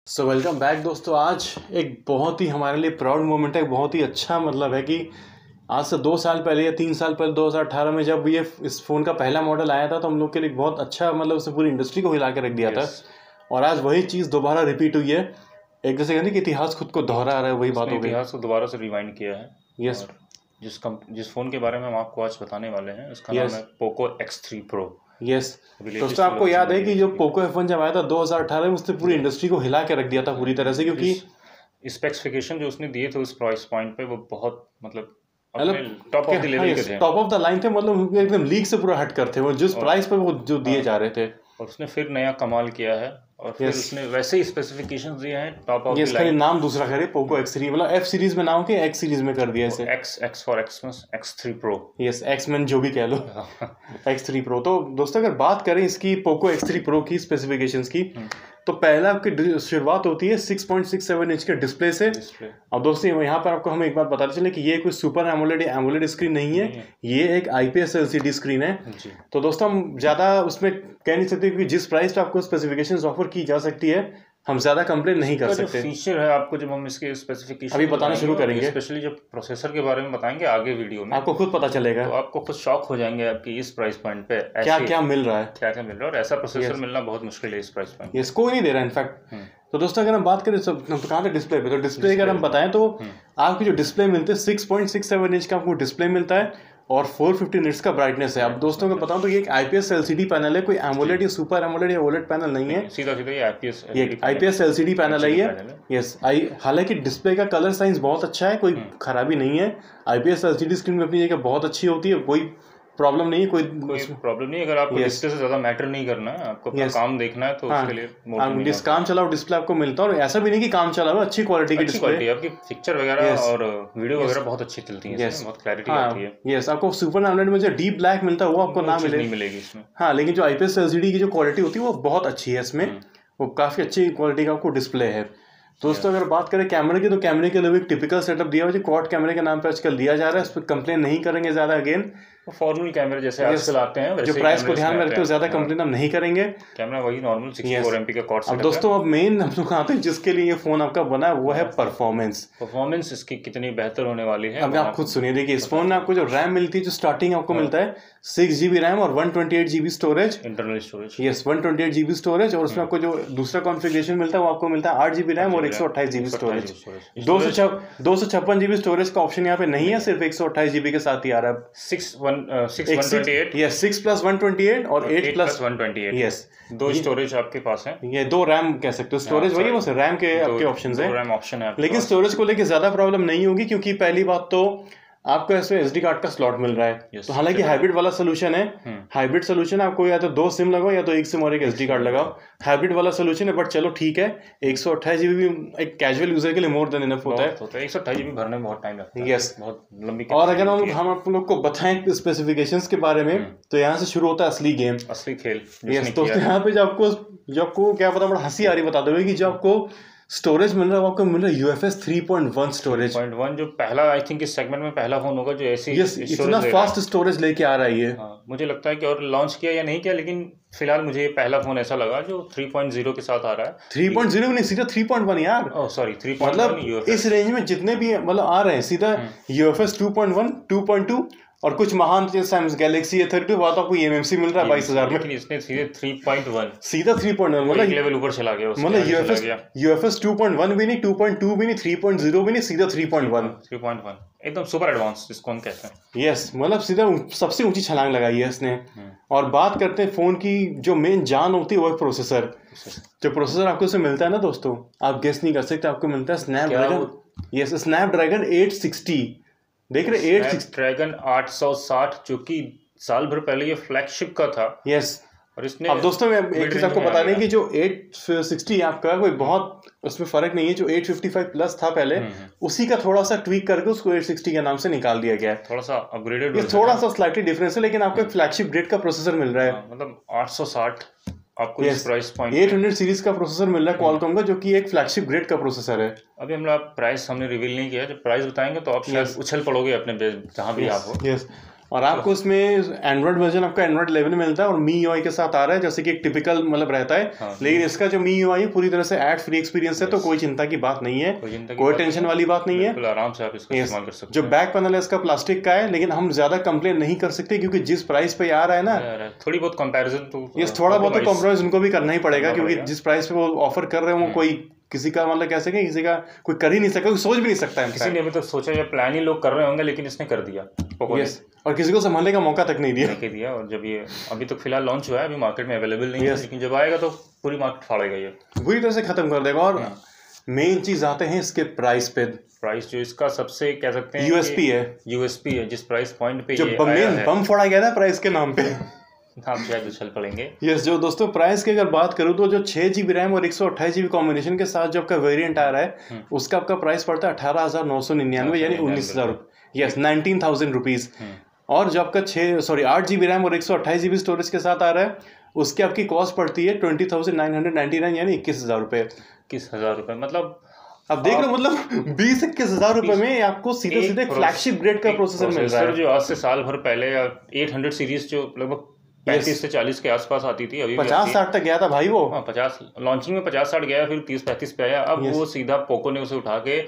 Welcome back दोस्तों। आज एक बहुत ही हमारे लिए प्राउड मोमेंट है। बहुत ही अच्छा मतलब है कि आज से 2 साल पहले या 3 साल पहले 2018 में जब ये इस फ़ोन का पहला मॉडल आया था तो हम लोग के लिए बहुत अच्छा मतलब उसने पूरी इंडस्ट्री को हिला के रख दिया था। और आज वही चीज़ दोबारा रिपीट हुई है। एक जैसे कहते कि इतिहास खुद को दोहरा रहा है, वही बात हो गई। इतिहास को दोबारा से रिवाइंड किया है। यस। जिस फ़ोन के बारे में हम आपको आज बताने वाले हैं उसका नाम है पोको X3 Pro। यस दोस्तों, आपको याद है कि जो पोको F1 जब आया था 2018 में, उसने पूरी इंडस्ट्री को हिला के रख दिया था पूरी तरह से, क्योंकि स्पेसिफिकेशन जो उसने दिए थे उस प्राइस पॉइंट पे वो बहुत मतलब टॉप ऑफ द लेवल के थे, टॉप ऑफ द लाइन थे। मतलब एकदम लीग से पूरा हट कर थे वो, जिस प्राइस पे वो जो दिए जा रहे थे। और उसने फिर नया कमाल किया है और फिर उसने वैसे ही स्पेसिफिकेशंस दिए हैं टॉप ऑफ द लाइन। नाम दूसरा करे, पोको X3, मतलब F सीरीज में नाम के X सीरीज में कर दिया इसे। X फॉर एक्समस X3 Pro। यस, एक्समैन जो भी कह लो। X3 Pro। तो दोस्तों अगर बात करें इसकी पोको X3 Pro की स्पेसिफिकेशंस की, तो पहला आपकी शुरुआत होती है 6.67 इंच के डिस्प्ले से। अब दोस्तों यहाँ पर आपको हमें एक बात बताते चले कि ये कोई सुपर एमोलेड या एमोलेड स्क्रीन नहीं है, ये एक IPS LCD स्क्रीन है। तो दोस्तों हम ज़्यादा उसमें कह नहीं सकते, क्योंकि जिस प्राइस पे आपको स्पेसिफिकेशंस ऑफर की जा सकती है हम ज़्यादा कंप्लेन नहीं कर सकते। फीचर है आपको जब हम इसके स्पेसिफिकेशन अभी बताना शुरू करेंगे, स्पेशली जब प्रोसेसर के बारे में बताएंगे आगे वीडियो में, आपको खुद पता चलेगा। तो आपको खुद शॉक हो जाएंगे आपकी इस प्राइस पॉइंट पे क्या क्या मिल रहा है, और ऐसा प्रोसेसर मिलना बहुत मुश्किल है इस प्राइस पॉइंट। यस, कोई नहीं दे रहा इनफैक्ट। तो दोस्तों अगर हम बात करें तो कहाँ थे डिस्प्ले पे, तो डिस्प्ले अगर हम बताएं तो आपकी जो डिस्प्ले मिलते हैं 6.67 इंच का आपको डिस्प्ले मिलता है और 450 निट्स का ब्राइटनेस है। अब दोस्तों को बताऊं तो ये एक IPS LCD पैनल है, कोई एमोलेड या सुपर एमोलेड या ओलेड पैनल नहीं है, सीधा ये IPS LCD पैनल है ये। यस, हालांकि डिस्प्ले का कलर साइंस बहुत अच्छा है, कोई खराबी नहीं है। IPS LCD स्क्रीन अपनी जगह बहुत अच्छी होती है, कोई प्रॉब्लम नहीं है, कोई प्रॉब्लम नहीं है। अगर आपको डिस्प्ले से ज्यादा मैटर नहीं करना है, आपको अपना काम देखना है, तो उसके लिए काम चलाओ डिस्प्ले आपको मिलता है। और ऐसा भी नहीं कि काम चलाओ, अच्छी क्वालिटी की डिस्प्ले, आपकी पिक्चर वगैरह और वीडियो वगैरह बहुत अच्छी चलती है, बहुत क्लैरिटी आती है। यस, आपको सुपर एमोलेड में जो डीप ब्लैक मिलता है वो आपको ना मिलेगी इसमें। हाँ, लेकिन जो IPS LCD की जो क्वालिटी होती है वो बहुत अच्छी है इसमें, वो काफी अच्छी क्वालिटी का आपको डिस्प्ले है। दोस्तों अगर बात करें कैमरे की, तो कैमरे के लिए भी टिपिकल सेटअप दिया हुआ है, जो क्वाड कैमरे के नाम पर आजकल दिया जा रहा है। उस पर कंप्लेन नहीं करेंगे ज्यादा। अगेन फॉर्मल कैमरे जैसे आजकल आते हैं, जो प्राइस को ध्यान में रखते हो, ज्यादा कंप्लेन हम नहीं करेंगे। कैमरा वही नॉर्मल 64 MP का क्वाड सेटअप। अब दोस्तों अब मेन हम लोग आते हैं जिसके लिए ये फोन आपका बना है, वो है परफॉर्मेंस इसकी कितनी बेहतर होने वाली है। अब आप खुद सुनिए। देखिए इस फोन में आपको जो रैम मिलती है, जो स्टार्टिंग आपको मिलता है 6GB रैम और 128GB storage, internal storage. Yes, 128GB storage. और उसमें आपको जो दूसरा कॉन्फ़िगरेशन मिलता है वो आपको मिलता है 8GB रैम और 128GB स्टोरेज। 256GB स्टोरेज का ऑप्शन यहाँ पे नहीं है, सिर्फ 128GB के साथ ही आ रहा है। 6 प्लस 128 और 8 प्लस 128। यस, दो स्टोरेज आपके पास है, ये 2 रैम कह सकते हो। स्टोरेज वही है, बस रैम के आपके ऑप्शंस है, रैम ऑप्शन है। लेकिन स्टोरेज को लेके ज्यादा प्रॉब्लम नहीं होगी, क्योंकि पहली बात तो आपको इसमें SD कार्ड का स्लॉट मिल रहा है। तो हालांकि हाइब्रिड वाला सोल्यूशन है, हाइब्रिड सोल्यूशन है, आपको या तो 2 सिम लगाओ या तो 1 सिम और एक SD कार्ड लगाओ। हाइब्रिड वाला सोल्यूशन है, बट चलो ठीक है। 128GB भी एक कैजुअल यूजर के लिए मोर देन इनफ होता है। 128GB भरने में बहुत टाइम लगता है। यस, बहुत लंबी। और अगर हम आप लोग को बताएं स्पेसिफिकेशंस के बारे में, तो यहाँ से शुरू होता है असली गेम, असली खेल। यस दोस्तों, यहाँ पे जो आपको क्या पता, बड़ा हंसी आ रही बता दोगे कि जो आपको स्टोरेज मिल रहा है वो आपको मिल रहा है UFS 3.1 स्टोरेज। 3.1 जो पहला आई थिंक इस सेगमेंट में पहला फोन होगा जो ऐसी इतना फास्ट स्टोरेज लेके आ रहा है ये। मुझे लगता है कि और लॉन्च किया या नहीं किया, लेकिन फिलहाल मुझे ये पहला फोन ऐसा लगा जो 3.0 के साथ आ रहा है। 3.0 नहीं, सीधा 3.1 यार। सॉरी 3.1। मतलब इस रेंज में जितने भी मतलब आ रहे हैं सीधा UFS 2.1 2.2 और कुछ महान सैमसंग गैलेक्सी A32 तो आपको MMC मिल रहा है 22,000 में, लेकिन इसने सीधे 3.1 सीधा 3.1 मतलब लेवल ऊपर चला गया। मतलब UFS 2.1 भी नहीं, 2.2 भी नहीं, 3.0 भी नहीं, सीधा 3.1 एकदम सुपर एडवांस जिसको हम कहते हैं। यस, मतलब सीधा सबसे ऊंची छलांग लगाई है इसने। और बात करते हैं फोन की, जो मेन जान होती है वो है प्रोसेसर। जो प्रोसेसर आपको इसमें मिलता है ना दोस्तों, आप गेस नहीं कर सकते, आपको मिलता है स्नैपड्रैगन 860। देख रहे 860 860, जो कि साल भर पहले ये फ्लैगशिप का था। यस, और इसने अब दोस्तों मैं एक चीज आपको बता दें कि जो 860 आपका कोई बहुत उसमें फर्क नहीं है। जो 855 प्लस था पहले, उसी का थोड़ा सा ट्वीक करके उसको 860 के नाम से निकाल दिया गया है। थोड़ा सा अपग्रेडेड, ये थोड़ा सा स्लाइटली डिफरेंस है, लेकिन आपको एक फ्लैगशिप ग्रेड का प्रोसेसर मिल रहा है। मतलब 860 आपको इस प्राइस पॉइंट 800 सीरीज का प्रोसेसर मिल रहा है क्वालकॉम का, जो कि एक फ्लैगशिप ग्रेड का प्रोसेसर है। अभी हम प्राइस हमने रिवील नहीं किया, जब प्राइस बताएंगे तो आप शायद उछल पड़ोगे अपने जहां भी आप हो। यस, और आपको इसमें एंड्रॉइड वर्जन आपका एंड्रॉइड 11 में मिलता है और मी यूआई के साथ आ रहा है, जैसे कि एक टिपिकल मतलब रहता है। लेकिन इसका जो मी यूआई पूरी तरह से एड फ्री एक्सपीरियंस है, तो कोई चिंता की बात नहीं है, कोई टेंशन वाली बात नहीं है, आराम से आप इसको इस्तेमाल कर सकते हैं। जो बैक पैनल है इसका प्लास्टिक का है, लेकिन हम ज्यादा कंप्लेन नहीं कर सकते क्योंकि जिस प्राइस पे आ रहा है ना, थोड़ी बहुत कंपैरिजन तो थोड़ा बहुत कॉम्प्रोमाइज उनको भी करना ही पड़ेगा, क्योंकि जिस प्राइस पे वो ऑफर कर रहे हैं वो कोई किसी का मतलब कैसे कि किसी का कोई कर ही नहीं सकता, कोई सोच भी नहीं सकता है। किसी ने अभी तक सोचा या प्लान ही लोग कर रहे होंगे, लेकिन इसने कर दिया। यस, और किसी को संभालने का मौका तक नहीं दिया। और जब ये अभी तक फिलहाल लॉन्च हुआ है, अभी मार्केट में अवेलेबल नहीं है, लेकिन जब आएगा तो पूरी मार्केट फाड़ेगा, ये पूरी तरह से खत्म कर देगा। और मेन चीज आते हैं इसके प्राइस पे। प्राइस जो इसका सबसे कह सकते हैं यूएसपी है जिस प्राइस पॉइंट पे जो बम फोड़ा गया था प्राइस के नाम पे। हम शायद उछल पड़ेंगे। यस, जो दोस्तों प्राइस की अगर बात करूँ तो जो 6GB रैम और 128GB कॉम्बिनेशन के साथ जो आपका वेरिएंट आ रहा है, उसका आपका प्राइस पड़ता है 18,999 यानी 19,000 रुपये। Yes, 19,000 rupees. और जो आपका 8GB रैम और 128GB स्टोरेज के साथ आ रहा है, उसकी आपकी कॉस्ट पड़ती है 20,999 यानी 21,000 रुपये। 21,000 रुपये मतलब अब देख लो, मतलब 20-21,000 रुपए में आपको सीधे फ्लैगशिप ग्रेड का प्रोसेसर मिल रहा है, जो आज से साल भर पहले 800 सीरीज जो लगभग 35 से 40 के आसपास आती थी, अभी 50-60 तक गया था भाई वो। 50 लॉन्चिंग में 50-60 गया, फिर 30-35 पे आया। अब वो सीधा पोको ने उसे उठा के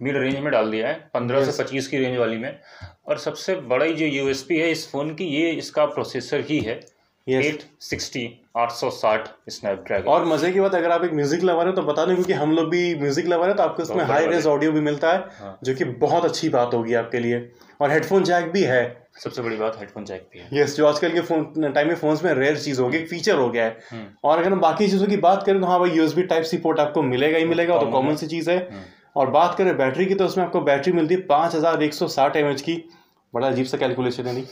मिड रेंज में डाल दिया है, 15 से 25 की रेंज वाली में। और सबसे बड़ा जो यूएसपी है इस फोन की, ये इसका प्रोसेसर ही है, 860 स्नैपड्रैगन। और मजे की बात, अगर आप एक म्यूजिक लवर है तो बता दें, क्योंकि हम लोग भी म्यूजिक लवर है, तो आपको इसमें हाई रेज ऑडियो भी मिलता है, जो कि बहुत अच्छी बात होगी आपके लिए। और हेडफोन जैक भी है, सबसे बड़ी बात हेडफोन जैक भी है। यस, जो आजकल के फोन टाइम में फोन्स में रेयर चीज हो गई, फीचर हो गया है। और अगर हम बाकी चीजों की बात करें तो हाँ भाई, यूएसबी टाइप सी पोर्ट आपको मिलेगा ही मिलेगा, तो कॉमन सी चीज है। और बात करें बैटरी की, तो उसमें आपको बैटरी मिलती है 5160 mAh की। बड़ा अजीब सा कैलकुलेशन है, नहीं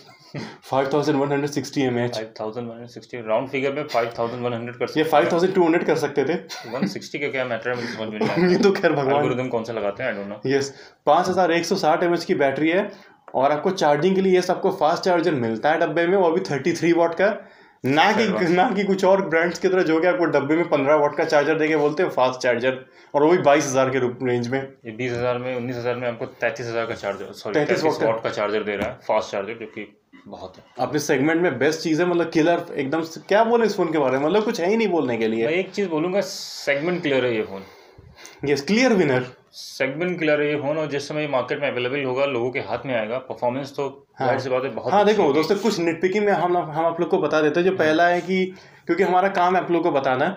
5160 mAh। 5160 राउंड फिगर में 5100 कर सकते, ये 5200 कर सकते थे। 160 का क्या मैटर है, मुझे समझ में नहीं आता। ये तो खैर भगवान, एल्गोरिथम कौन सा लगाते हैं, I don't know. Yes, 5160 mAh की बैटरी है। और आपको चार्जिंग के लिए यस आपको फास्ट चार्जर मिलता है डब्बे में, वो भी 33 वाट का, ना कि कुछ और ब्रांड्स की तरह जो कि आपको डब्बे में 15 वाट का चार्जर देके बोलते हैं फास्ट चार्जर, और वो भी 22,000 के रेंज में। ये 20,000 में 19,000 में आपको 33,000 का चार्जर, सॉरी 33 वाट का चार्जर दे रहा है, फास्ट चार्जर, जो कि बहुत है अपने सेगमेंट में बेस्ट चीज है, मतलब किलर एकदम। क्या बोले इस फोन के बारे में, मतलब कुछ है ही नहीं बोलने के लिए। मैं एक चीज बोलूंगा, सेगमेंट क्लियर है ये phone. Yes, clear winner, segment clear है ये फोन। और जिस समय मार्केट में अवेलेबल होगा, लोगों के हाथ में आएगा, परफॉर्मेंस तो जाहिर सी बात है बहुत। हाँ देखो दोस्तों, कुछ निटपिकिंग में हम आप लोग को बता देते हैं। जो पहला है कि क्योंकि हमारा काम है आप लोग को बताना,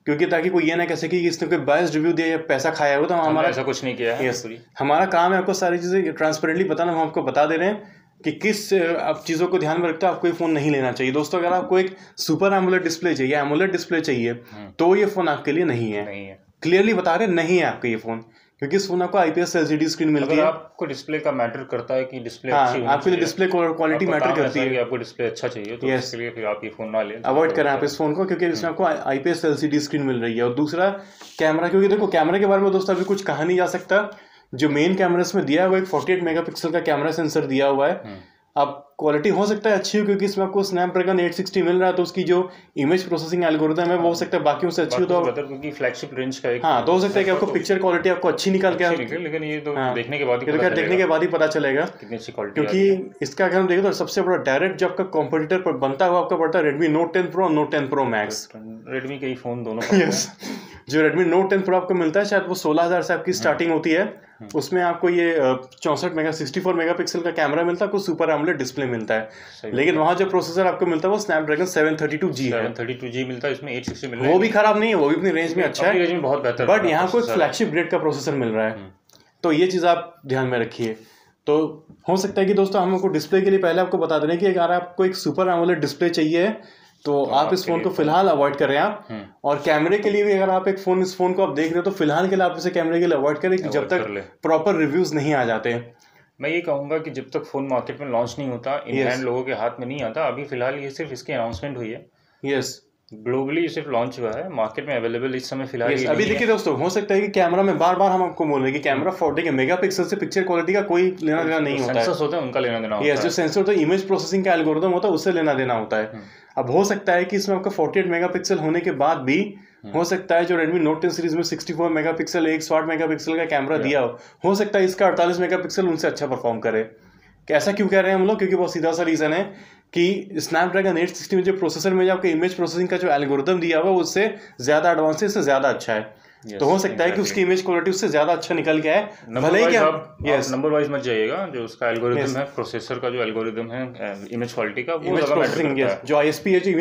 क्योंकि ताकि कोई ये ना कह सके कि इसने कोई बायस्ड रिव्यू दिया या पैसा खाया हो, तो हमारा ऐसा कुछ नहीं किया है। यस, हमारा काम है आपको सारी चीजें ट्रांसपेरेंटली बताना। हम आपको बता दे रहे हैं कि किस आप चीज़ों को ध्यान में रखते हो आपको ये फ़ोन नहीं लेना चाहिए। दोस्तों, अगर आपको एक सुपर एमोलेड डिस्प्ले चाहिए, एमोलेड डिस्प्ले चाहिए, तो ये फ़ोन आपके लिए नहीं है। क्लियरली बता रहे नहीं है आपका ये फ़ोन, क्योंकि इस फोन आपको IPS LCD स्क्रीन मिलती है। आपको डिस्प्ले का मैटर करता है कि डिस्प्ले अच्छी होनी आपके लिए डिस्प्ले क्वालिटी मैटर करती है, आपको डिस्प्ले अच्छा चाहिए, तो इसके लिए फिर आप ये फोन ना लें, अवॉइड करें आप इस फोन को, क्योंकि इसमें आपको IPS LCD स्क्रीन मिल रही है। और दूसरा कैमरा, क्योंकि देखो कैमरे के बारे में दोस्तों अभी कुछ कहा नहीं जा सकता। जो मेन कैमरा इसमें दिया हुआ है, एक 48 मेगापिक्सल का कैमरा सेंसर दिया हुआ है। अब क्वालिटी हो सकता है अच्छी हो, क्योंकि इसमें आपको स्नैपड्रैगन 860 मिल रहा है, तो उसकी जो इमेज प्रोसेसिंग एल्गोरिथम है वो हो सकता है बाकियों से अच्छी हो, तो क्योंकि फ्लैगशिप रेंज का एक तो हो सकता है कि आपको पिक्चर क्वालिटी आपको अच्छी निकल के, लेकिन ये तो देखने के बाद ही पता चलेगा कितनी अच्छी क्वालिटी। क्योंकि इसका अगर हम देखें तो सबसे बड़ा डायरेक्ट जो आपका कॉम्पिटिटर बनता है वो आपका पड़ता है Redmi Note 10 Pro और Note 10 Pro Max। रेडमी के ही फोन दोनों। जो Redmi Note 10 Pro आपको मिलता है, शायद वो 16,000 से आपकी स्टार्टिंग होती है। उसमें आपको ये 64 मेगापिक्सल का कैमरा मिलता है, आपको सुपर एमोलेड डिस्प्ले मिलता है। लेकिन वहाँ जो प्रोसेसर आपको मिलता है वो स्नैपड्रैगन 732G है। 732G मिलता है, इसमें 860 मिल रहा है। वो भी खराब नहीं है, वो भी अपनी रेंज में अच्छा है, रेंज में बहुत बेहतर। बट यहाँ को एक फ्लैगशिप ग्रेड का प्रोसेसर मिल रहा है, तो ये चीज़ आप ध्यान में रखिए। तो हो सकता है कि दोस्तों हम आपको डिस्प्ले के लिए पहले आपको बता दें कि अगर आपको एक सुपर एमोलेड डिस्प्ले चाहिए तो आप इस फोन को फिलहाल अवॉइड करें आप। और कैमरे के लिए भी अगर आप इस फोन को आप देख रहे हो तो फिलहाल के लिए आप इसे कैमरे के लिए अवॉइड करें, जब तक प्रॉपर रिव्यूज नहीं आ जाते। मैं ये कहूंगा कि जब तक फोन मार्केट में लॉन्च नहीं होता, इन हैंड लोगों के हाथ में नहीं आता, अभी फिलहाल ये सिर्फ इसकी अनाउंसमेंट हुई है। यस, ग्लोबली सिर्फ लॉन्च हुआ है, मार्केट में अवेलेबल इस समय फिलहाल अभी देखिए दोस्तों, हो सकता है कि कैमरा में बार बार हम आपको बोल रहे हैं कि कैमरा 40 मेगापिक्सल से पिक्चर क्वालिटी का कोई लेना देना नहीं होता है। सेंसर्स होते हैं उनका लेना देना होता है। जो सेंसर होता है, इमेज प्रोसेसिंग का एल्गोरिथम होता है, उससे लेना देना होता है। अब हो सकता है कि इसमें आपका 48 मेगापिक्सल होने के बाद भी हो सकता है जो Redmi Note 10 सीरीज में 64 मेगापिक्सल 160 मेगापिक्सल का कैमरा दिया हो सकता है इसका 48 मेगापिक्सल उनसे अच्छा परफॉर्म करे। कि ऐसा क्यों कह रहे हैं हम लोग, क्योंकि बहुत सीधा सा रीज़न है कि स्नैपड्रैगन 860 में जो प्रोसेसर में जो आपको इमेज प्रोसेसिंग का जो एल्गोरिदम दिया हुआ है उससे ज़्यादा एडवांस है, इससे ज़्यादा अच्छा है। तो हो सकता है कि उसकी इमेज क्वालिटी उससे ज़्यादा अच्छा निकल के आए, भले ही क्या नंबर वाइज मत जाइएगा, जो उसका एल्गोरिदम है, प्रोसेसर का जो एल्गोरिदम है इमेज क्वालिटी का, वो इमेज प्रोसेसिंग जो ISP है, जो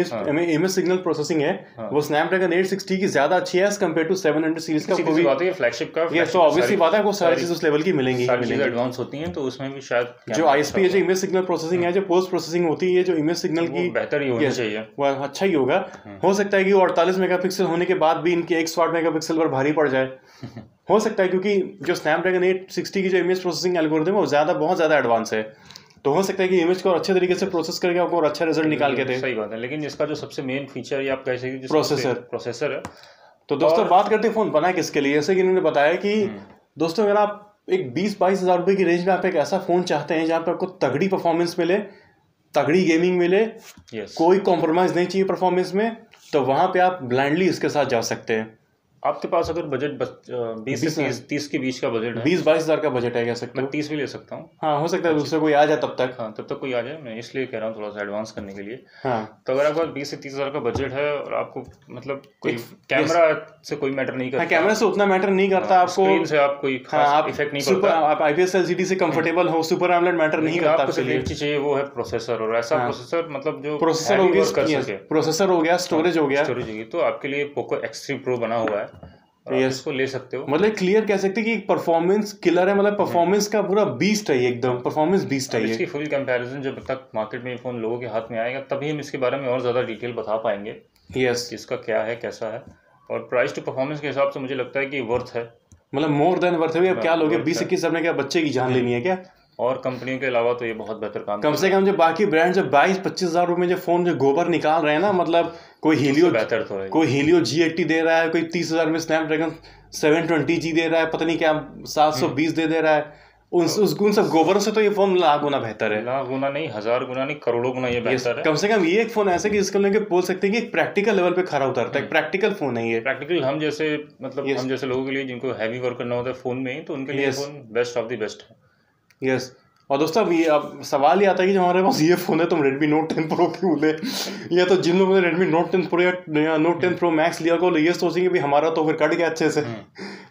इमेज सिग्नल प्रोसेसिंग है, वो स्नैपड्रैगन 860 की ज़्यादा अच्छी है एज कम्पेयर टू 700 सीरीज का। कोई बात है, फ्लैगशिप का, ये तो ऑब्वियसली बात है, आपको सारी चीज़ उस लेवल की मिलेंगी, एडवांस होती हैं, तो उसमें भी शायद जो ISP है, जो इमेज सिग्नल प्रोसेसिंग है, जो पोस्ट प्रोसेसिंग होती है, जो इमेज सिग्नल की बेहतर ही होनी चाहिए, वो अच्छा ही होगा। हो सकता है कि 48 मेगापिक्सल होने के बाद भी इनके 108 मेगापिक्सल पर भारी पड़ जाए, हो सकता है, क्योंकि जो स्नैपड्रैगन 860 की जो इमेज प्रोसेसिंग एल्गोरिथम है वो बहुत ज़्यादा एडवांस है, तो हो सकता है कि इमेज को अच्छे तरीके से प्रोसेस करके आपको और अच्छा रिजल्ट निकाल के दे। सही बात है, लेकिन इसका जो सबसे मेन फीचर या आप कह सकते हैं प्रोसेसर है। तो दोस्तों बात करते हैं फ़ोन बना किसके लिए। जैसे कि इन्होंने बताया कि दोस्तों अगर आप एक 20-22 हज़ार रुपये की रेंज में आप एक ऐसा फ़ोन चाहते हैं जहाँ पर आपको तगड़ी परफॉर्मेंस मिले, तगड़ी गेमिंग मिले, कोई कॉम्प्रोमाइज़ नहीं चाहिए परफॉर्मेंस में, तो वहाँ पे आप ब्लाइंडली इसके साथ जा सकते हैं। आपके पास अगर बजट 20 से 30 के बीच का बजट है, 20-22 हज़ार का बजट है, कह सकते मैं 30 भी ले सकता हूँ। हाँ, हो सकता है दूसरे कोई आ जाए तब तक। हाँ, तब तक कोई आ जाए, मैं इसलिए कह रहा हूँ थोड़ा सा एडवांस करने के लिए। हाँ, तो अगर आपके पास 20 से 30 हज़ार का बजट है और आपको मतलब कोई कैमरा से कोई मैटर नहीं करता, कैमरा से उतना मैटर नहीं करता, आपको स्क्रीन से आप कोई खास इफेक्ट नहीं पड़ता, आप IPS LCD से कंफर्टेबल हो, सुपर एमोलेड मैटर नहीं करता, आपको सिर्फ एक चीज चाहिए, वो है प्रोसेसर, और ऐसा प्रोसेसर मतलब जो प्रोसेसर हो गया, स्टोरेज हो गया, तो आपके लिए पोको X3 Pro बना हुआ है, इसको ले सकते हो। मतलब क्लियर कह सकते हैं कि परफॉर्मेंस किलर है, मतलब परफॉर्मेंस का पूरा बीस्ट है, एकदम परफॉर्मेंस बीस्ट है। इसकी फुल कंपैरिजन जब तक मार्केट में फोन लोगों के हाथ में आएगा तभी हम इसके बारे में और ज़्यादा डिटेल बता पाएंगे, इसका क्या है, कैसा है, और प्राइस टू परफॉर्मेंस के हिसाब से मुझे लगता है कि वर्थ है, मतलब मोर देन वर्थ है। अब क्या लोगे 20-21 हज़ार में, क्या बच्चे की जान लेनी है क्या? और कंपनियों के अलावा तो ये बहुत बेहतर कम से कम जो बाकी ब्रांड जो 22-25 हज़ार रुपये में जो फोन जो गोबर निकाल रहे हैं ना, मतलब कोई हीलियो बेहतर तो है, कोई हीलियो G80 दे रहा है, कोई 30 हज़ार में स्नैपड्रैगन 720G दे रहा है, पता नहीं क्या 720 दे रहा है, उन सब गोबरों से तो ये फोन लाख गुना बेहतर है। लाख गुना नहीं, 1000 गुना नहीं, करोड़ों गुना ये बेहतर है। कम से कम ये एक फोन ऐसा कि इसको लेके बोल सकते हैं कि एक प्रैक्टिकल लेवल पे खरा उतरता है, प्रैक्टिकल फोन है ये। प्रैक्टिकल हम जैसे मतलब हम जैसे लोगों के लिए जिनको हैवी वर्क करना होता है फोन में, तो उनके लिए phone best of the best है। यस। और दोस्तों अब सवाल ये आता है कि जो हमारे पास ये फ़ोन है, तुम Redmi Note 10 Pro क्यों ले, या तो जिन लोगों ने Redmi Note 10 Pro या Note 10 Pro Max लिया को ये सोचेंगे भी हमारा तो फिर कट गया अच्छे से।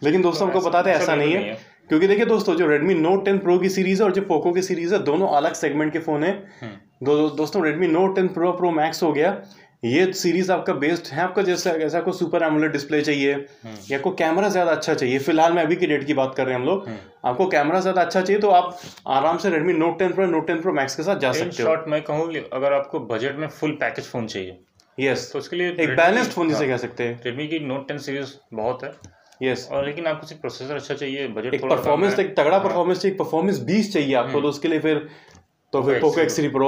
लेकिन दोस्तों हमको बताते हैं ऐसा नहीं है, क्योंकि देखिए दोस्तों जो Redmi Note 10 Pro की सीरीज़ है और जो Poco की सीरीज़ है, दोनों अलग सेगमेंट के फ़ोन है। दोस्तों Redmi Note 10 Pro Max हो गया, ये सीरीज आपका बेस्ड है, आपका जैसा ऐसा को सुपर एमोलेड डिस्प्ले चाहिए या को कैमरा ज़्यादा अच्छा चाहिए, फिलहाल में अभी की डेट की बात कर रहे हैं हम लोग, आपको कैमरा ज़्यादा अच्छा चाहिए तो आप आराम से Redmi Note 10 Pro Note 10 Pro Max के साथ जा सकते हो। शॉर्ट मैं कहूँ अगर आपको बजट में फुल पैकेज फ़ोन चाहिए, यस, तो उसके लिए एक बैलेंस्ड फ़ोन जिसे कह सकते हैं, Redmi की Note 10 सीरीज बहुत है। यस, और लेकिन आपको सिर्फ प्रोसेसर अच्छा चाहिए, बजट एक परफॉर्मेंस, एक तगड़ा परफॉर्मेंस चाहिए, परफॉर्मेंस 20 चाहिए आपको, तो उसके लिए फिर Poco X3 Pro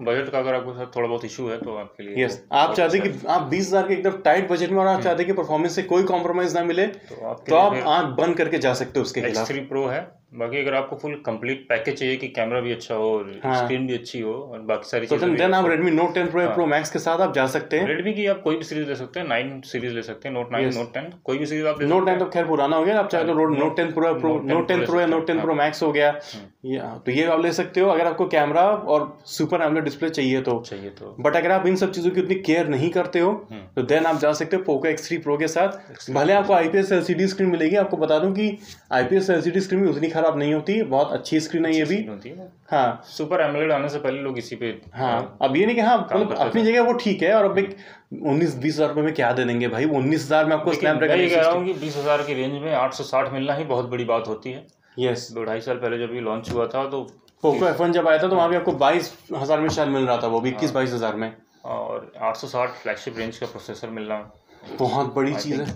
बजट का अगर आपको थोड़ा बहुत इशू है तो आपके लिए यस, आप चाहते हैं कि आप 20 हज़ार के एकदम टाइट बजट में और आप चाहते हैं कि परफॉर्मेंस से कोई कॉम्प्रोमाइज ना मिले, तो आप आंख बंद करके जा सकते हो उसके खिलाफ। X3 Pro है। बाकी अगर आपको फुल कंप्लीट पैकेज चाहिए कि कैमरा भी अच्छा हो और स्क्रीन भी अच्छी हो और बाकी सारी चीजें, तो देन आप Redmi Note 10 Pro Max के साथ आप जा सकते हैं। Redmi की आप कोई भी सीरीज ले सकते हैं, 9 सीरीज ले सकते हैं, Note 9 Note 10 कोई भी सीरीज आप ले सकते हैं। Note 9 तो खैर पुराना हो गया, आप चाहे तो Note 10 Pro या Note 10 Pro Max हो गया, तो ये आप ले सकते हो अगर आपको कैमरा और सुपर एमोलेड डिस्प्ले चाहिए तो। बट अगर आप इन सब चीज़ों की उतनी केयर नहीं करते हो तो देन आप जा सकते हो Poco X3 Pro के साथ। भले आपको IPS LCD स्क्रीन मिलेगी, आपको बता दूं कि IPS LCD स्क्रीन भी उतनी खराब नहीं होती, बहुत अच्छी स्क्रीन है ये भी। हाँ, सुपर एमोलेड आने से पहले लोग इसी पे, हाँ, अब ये नहीं कि हाँ मतलब अपनी जगह वो ठीक है, और अब एक 19-20 हज़ार रुपये में क्या दे देंगे भाई, 19 हज़ार में आपको स्नैपड्रैगन, मैं कह रहा हूँ कि 20 हज़ार की रेंज में 860 मिलना ही बहुत बड़ी बात होती है। यस, 2-2.5 साल पहले जब ये लॉन्च हुआ था तो Poco F1 जब आया था तो वहाँ भी आपको 22 हज़ार में शायद मिल रहा था, वो भी 21-22 हज़ार में, और 860 फ्लैगशिप रेंज का प्रोसेसर मिलना बहुत बड़ी चीज़ है।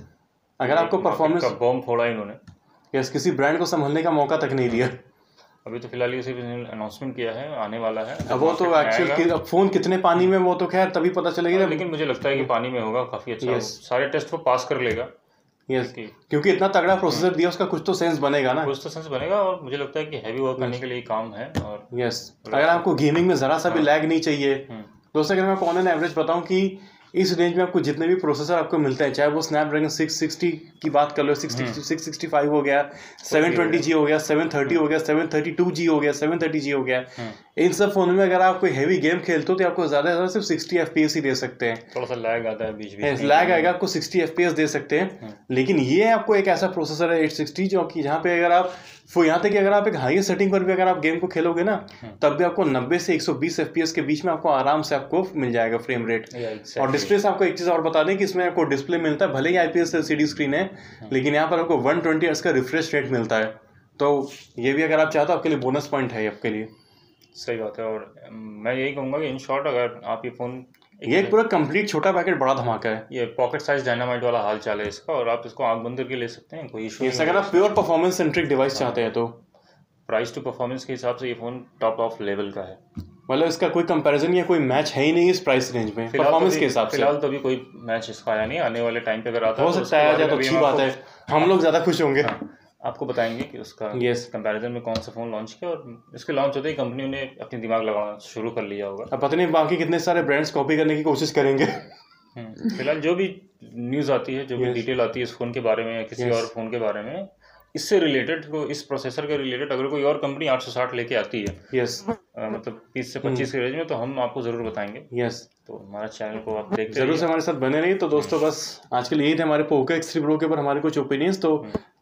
अगर आपको परफॉर्मेंस का बॉम्ब फोड़ा इन्होंने, यस, किसी ब्रांड को संभलने का मौका तक नहीं दिया। अभी तो फिलहाल ये सिर्फ अनाउंसमेंट किया है, आने वाला है। अब वो तो एक्चुअल फोन कितने पानी में वो तो खैर तभी पता चलेगा, लेकिन मुझे लगता है कि पानी में होगा काफी अच्छा, सारे टेस्ट वो पास कर लेगा। यस, क्योंकि इतना तगड़ा प्रोसेसर दिया, उसका कुछ तो सेंस बनेगा ना, कुछ तो सेंस बनेगा, और मुझे लगता है कि हैवी वर्क करने के लिए काम है। और यस, अगर आपको गेमिंग में जरा सा भी लैग नहीं चाहिए, दोस्तों अगर मैं ऑन एन एवरेज बताऊं कि इस रेंज में आपको जितने भी प्रोसेसर आपको मिलते हैं, चाहे वो स्नैपड्रैगन 660 की बात कर लो, 665 हो गया, 720G हो गया, 730 हो गया, 732G हो गया, 730G हो गया, इन सब फोन में अगर आप कोई हैवी गेम खेलते हो तो आपको ज्यादा से ज्यादा सिर्फ 60 FPS ही दे सकते हैं। थोड़ा सा लैग आता है बीच में, लैग आएगा, आपको 60 FPS दे सकते हैं। लेकिन ये आपको एक ऐसा प्रोसेसर है 860 जो कि जहाँ पे अगर आप यहाँ तक कि अगर आप एक हाई सेटिंग पर भी अगर आप गेम को खेलोगे ना, तब भी आपको 90 से 120 FPS के बीच में आपको आराम से आपको मिल जाएगा फ्रेम रेट। और डिस्प्ले से आपको एक चीज और बता दें कि इसमें आपको डिस्प्ले मिलता है, भले ही IPS LCD स्क्रीन है, लेकिन यहाँ पर आपको 120 हर्ट्ज का रिफ्रेश रेट मिलता है। तो ये भी अगर आप चाहते हो आपके लिए बोनस पॉइंट है आपके लिए। सही बात है। और मैं यही कहूँगा कि इन शॉर्ट अगर आप ये फ़ोन, ये एक पूरा कंप्लीट छोटा पैकेट बड़ा धमाका है, ये पॉकेट साइज डायनामाइट वाला हाल चाल है इसका, और आप इसको आंख बंद करके ले सकते हैं, कोई इशू नहीं। अगर आप प्योर परफॉर्मेंस सेंट्रिक डिवाइस चाहते हैं तो प्राइस टू परफॉर्मेंस के हिसाब से ये फ़ोन टॉप ऑफ लेवल का है। मतलब इसका कोई कंपैरिजन या कोई मैच है ही नहीं इस प्राइस रेंज में परफॉर्मेंस के हिसाब से। फिलहाल तो अभी कोई मैच इसका आया नहीं, आने वाले टाइम पे अगर आता हो सकता है आ जाए तो अच्छी बात है, हम लोग ज़्यादा खुश होंगे। आपको बताएंगे कि उसका कंपैरिजन में कौन सा फ़ोन लॉन्च किया, और इसके लॉन्च होते ही कंपनी ने अपनी दिमाग लगाना शुरू कर लिया होगा। अब पता नहीं बाकी कितने सारे ब्रांड्स कॉपी करने की कोशिश करेंगे। फिलहाल जो भी न्यूज़ आती है, जो भी डिटेल आती है इस फ़ोन के बारे में या किसी और फ़ोन के बारे में, इससे रिलेटेड, इस प्रोसेसर के रिलेटेड अगर कोई और कंपनी 860 लेके आती है, मतलब 30 से 25 के रेंज में, तो हम आपको ज़रूर बताएंगे। तो हमारा चैनल को आप देखते जरूर से हमारे साथ बने रहिए। तो दोस्तों बस आज के लिए यही थे हमारे पोको X3 Pro के ऊपर हमारे कुछ ओपिनियंस। तो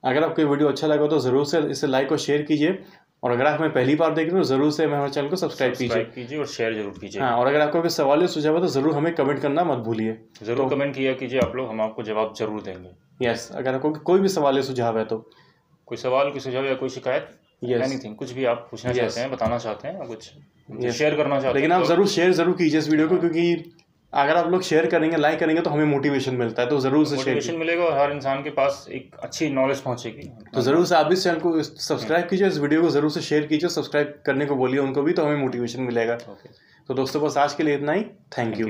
अगर आपको वीडियो अच्छा लगा तो ज़रूर से इसे लाइक और शेयर कीजिए, और अगर आप हमें पहली बार देख रहे हो तो ज़रूर से हमारे चैनल को सब्सक्राइब कीजिए और शेयर जरूर कीजिए। हाँ, और अगर आपको कोई सवाल या सुझाव है तो ज़रूर हमें कमेंट करना मत भूलिए। ज़रूर कमेंट किया कीजिए आप लोग, हम आपको जवाब जरूर देंगे। यस, अगर आपको कोई भी सवाल या सुझाव है तो, कोई सवाल, कोई सुझाव या कोई शिकायत, एनीथिंग, कुछ भी आप पूछना चाहते हैं, बताना चाहते हैं, कुछ शेयर करना चाहते हैं, लेकिन आप ज़रूर शेयर ज़रूर कीजिए इस वीडियो को, क्योंकि अगर आप लोग शेयर करेंगे, लाइक करेंगे तो हमें मोटिवेशन मिलता है। तो ज़रूर से मोटिवेशन मिलेगा और हर इंसान के पास एक अच्छी नॉलेज पहुंचेगी। तो ज़रूर से आप इस चैनल को सब्सक्राइब कीजिए, इस वीडियो को ज़रूर से शेयर कीजिए, सब्सक्राइब करने को बोलिए उनको भी, तो हमें मोटिवेशन मिलेगा। तो दोस्तों बस आज के लिए इतना ही। Thank you.